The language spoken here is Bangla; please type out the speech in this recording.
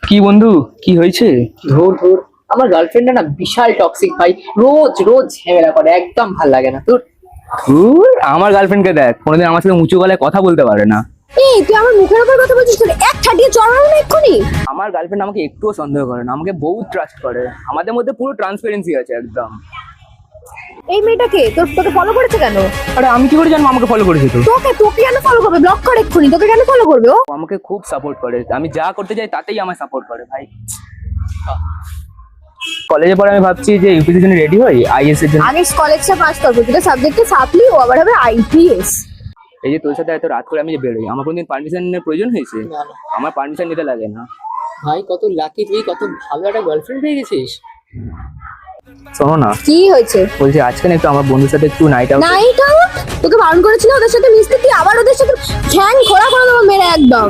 কি বন্ধু, কি হয়েছে? ধুর ধুর, আমার গার্লফ্রেন্ডটা না বিশাল টক্সিক ভাই, রোজ রোজ ঝামেলা করে, একদম ভাল লাগে না তোর। ধুর, আমার গার্লফ্রেন্ডকে দেখ, কোনোদিন আমার সাথে উঁচু গলায় কথা বলতে পারে না। এই তুই আমার মুখের উপর কথা বলছিস, তোর এক ছাটিয়ে চড়ানো না এক্ষুনি। আমার গার্লফ্রেন্ড আমাকে একটুও সন্দেহ করে না, আমাকে বহুত ট্রাস্ট করে। আমাদের মধ্যে পুরো ট্রান্সপারেন্সি আছে একদম। এই মেয়েটাকে তোকে ফলো করেছে কেন? আরে আমি কি করে জানবো আমাকে ফলো করেছে? তো তোকে কেন ফলো করবে? ব্লক কর এক্ষুনি, তোকে কেন ফলো করবে ও? ও আমাকে খুব সাপোর্ট করে, আমি যা করতে চাই তাতেই আমায় সাপোর্ট করে ভাই। কলেজে পরে আমি ভাবছি যে ইউপিএসসির জন্য রেডি হই, আইএস এর জন্য। আগে কলেজটা পাস কর, প্রতিটা সাবজেক্টে সাপ্লি, ও আবার হবে আইপিএস। এই যে তোর সাথে এত রাত করে আমি যে বেরোই, আমার কোনদিন পারমিশনের প্রয়োজন হয়েছে? না না আমার পারমিশন নিতে লাগে না। ভাই, কত লাকি তুই, কত ভালো একটা গার্লফ্রেন্ড পেয়ে গেছিস। শোনো না, কি হয়েছে? বলছি আজকে না একটু আমার বন্ধুর সাথে একটু নাইট আউট। Night out? তোকে বারণ করেছিল ওদের সাথে মিশতে, তুই আবার ওদের সাথে ঠ্যাং খোলা করে দেবো মেরে একদম।